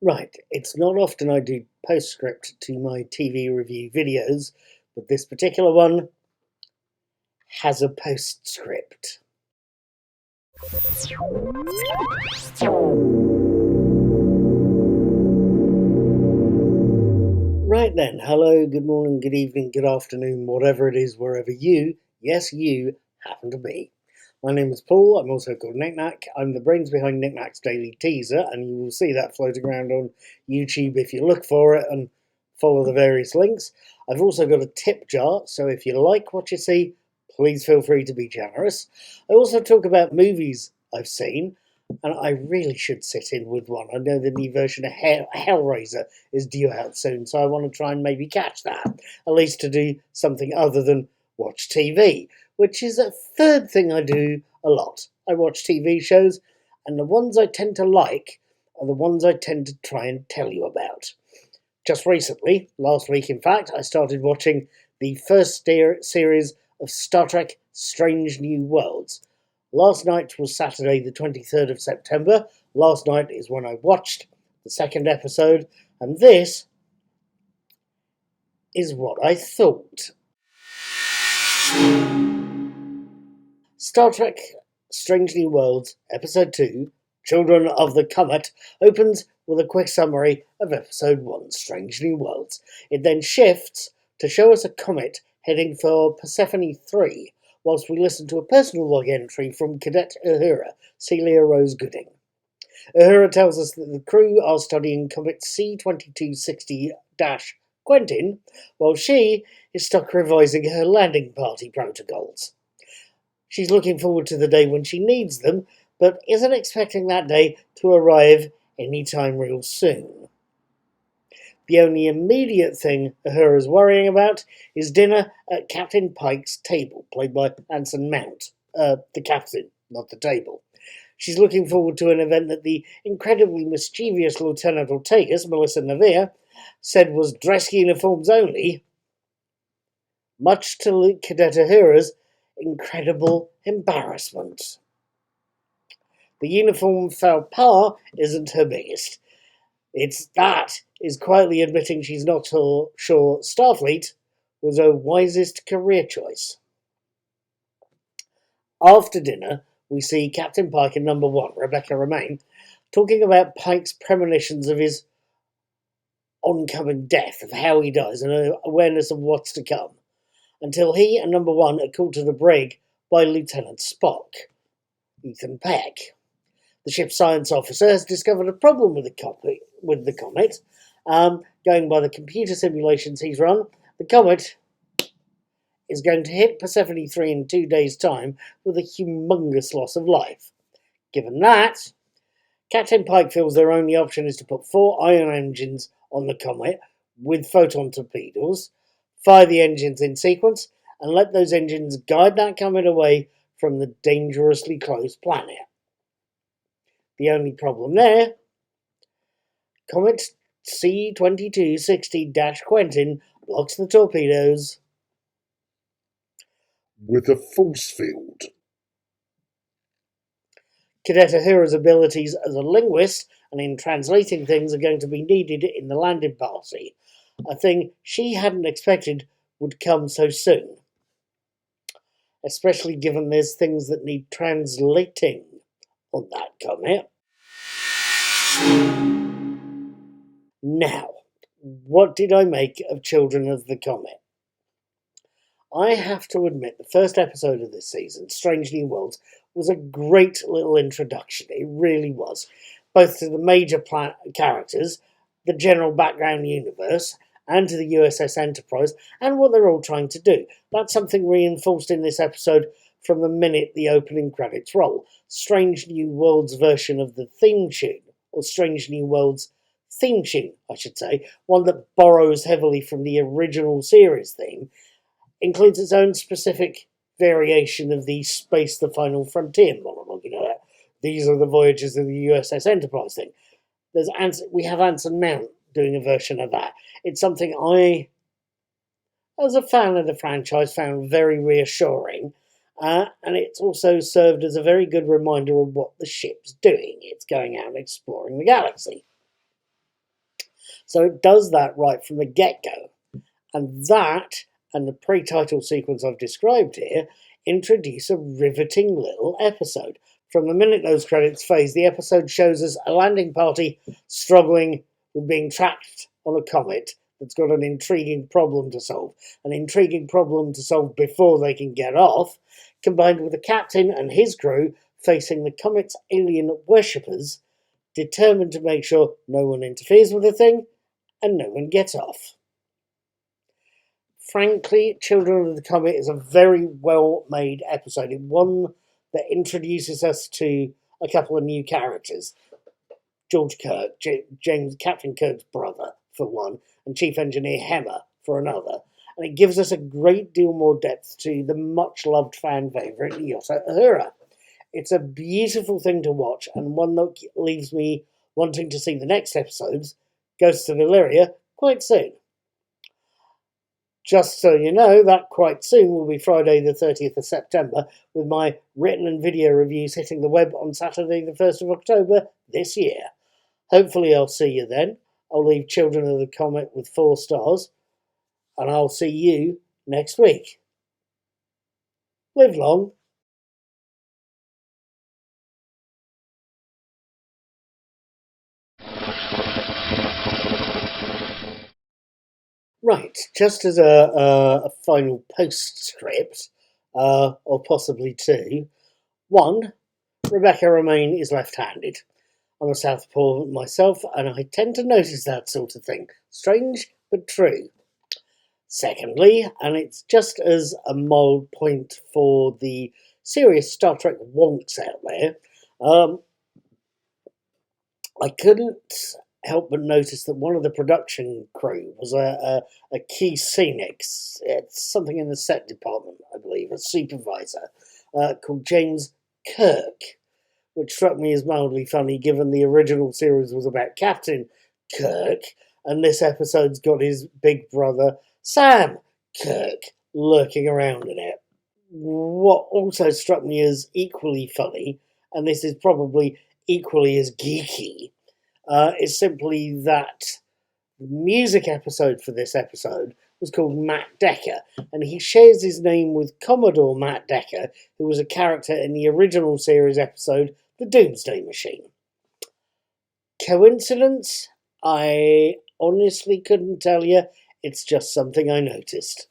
Right, it's not often I do postscript to my TV review videos, but this particular one has a postscript. Right then, hello, good morning, good evening, good afternoon, whatever it is, wherever you, yes, you, happen to be. My name is Paul, I'm also called Knick-Knack. I'm the brains behind Knick-Knack's Daily Teaser, and you will see that floating around on YouTube if you look for it and follow the various links. I've also got a tip jar, so if you like what you see, please feel free to be generous. I also talk about movies I've seen, and I really should sit in with one. I know the new version of Hellraiser is due out soon, so I want to try and maybe catch that, at least to do something other than watch TV, which is a third thing I do a lot. I watch TV shows, and the ones I tend to like are the ones I tend to try and tell you about. Just recently, last week in fact, I started watching the first series of Star Trek Strange New Worlds. Last night was Saturday the 23rd of September. Last night is when I watched the second episode, and this is what I thought. Star Trek Strange New Worlds, Episode 2, Children of the Comet, opens with a quick summary of Episode 1, Strange New Worlds. It then shifts to show us a comet heading for Persephone 3, whilst we listen to a personal log entry from Cadet Uhura, Celia Rose Gooding. Uhura tells us that the crew are studying Comet C-2260-Quentin, while she is stuck revising her landing party protocols. She's looking forward to the day when she needs them, but isn't expecting that day to arrive anytime real soon. The only immediate thing Uhura's worrying about is dinner at Captain Pike's table, played by Anson Mount. The captain, not the table. She's looking forward to an event that the incredibly mischievous Lieutenant Ortegas, Melissa Nevaeh, said was dress uniforms only, much to Cadet Uhura's incredible embarrassment. The uniform faux pas isn't her biggest. It's that is quietly admitting she's not sure Starfleet was her wisest career choice. After dinner, we see Captain Pike and Number 1, Rebecca Romaine, talking about Pike's premonitions of his oncoming death, of how he dies, and awareness of what's to come, until he and Number 1 are called to the brig by Lieutenant Spock, Ethan Peck. The ship's science officer has discovered a problem with the comet. Going by the computer simulations he's run, the comet is going to hit Persephone 3 in 2 days' time with a humongous loss of life. Given that, Captain Pike feels their only option is to put 4 ion engines on the comet with photon torpedoes, fire the engines in sequence, and let those engines guide that comet away from the dangerously close planet. The only problem there, Comet C-2260-Quentin blocks the torpedoes with a force field. Cadet Uhura's abilities as a linguist and in translating things are going to be needed in the landing party, a thing she hadn't expected would come so soon, especially given there's things that need translating on that comet. Now, what did I make of Children of the Comet? I have to admit, the first episode of this season, Strange New Worlds, was a great little introduction. It really was. Both to the major characters, the general background universe, and to the USS Enterprise, and what they're all trying to do. That's something reinforced in this episode from the minute the opening credits roll. Strange New Worlds version of the theme tune, or Strange New Worlds theme tune, I should say, one that borrows heavily from the original series theme, includes its own specific variation of the Space the Final Frontier monologue. These are the voyages of the USS Enterprise thing. We have Anson Mount doing a version of that. It's something I, as a fan of the franchise, found very reassuring. And it's also served as a very good reminder of what the ship's doing. It's going out and exploring the galaxy. So it does that right from the get-go. And that, and the pre-title sequence I've described here, introduce a riveting little episode. From the minute those credits phase, the episode shows us a landing party struggling with being trapped on a comet that's got an intriguing problem to solve. An intriguing problem to solve before they can get off, combined with the captain and his crew facing the comet's alien worshippers, determined to make sure no one interferes with the thing and no one gets off. Frankly, Children of the Comet is a very well-made episode. It's one that introduces us to a couple of new characters. George Kirk, Captain Kirk's brother, for one, and Chief Engineer Hemmer, for another. And it gives us a great deal more depth to the much-loved fan favourite, Yota Uhura. It's a beautiful thing to watch, and one that leaves me wanting to see the next episodes, Ghosts of Illyria, quite soon. Just so you know, that quite soon will be Friday the 30th of September, with my written and video reviews hitting the web on Saturday the 1st of October this year. Hopefully I'll see you then. I'll leave Children of the Comet with 4 stars, and I'll see you next week. Live long. Right, just as a final postscript, or possibly two. One, Rebecca Romaine is left-handed. I'm a southpaw myself, and I tend to notice that sort of thing. Strange, but true. Secondly, and it's just as a mild point for the serious Star Trek wonks out there, I couldn't help but notice that one of the production crew was a key scenic. It's something in the set department, I believe, a supervisor, called James Kirk, which struck me as mildly funny given the original series was about Captain Kirk, and this episode's got his big brother, Sam Kirk, lurking around in it. What also struck me as equally funny, and this is probably equally as geeky, is simply that the music episode for this episode was called Matt Decker, and he shares his name with Commodore Matt Decker, who was a character in the original series episode The Doomsday Machine. Coincidence? I honestly couldn't tell you. It's just something I noticed.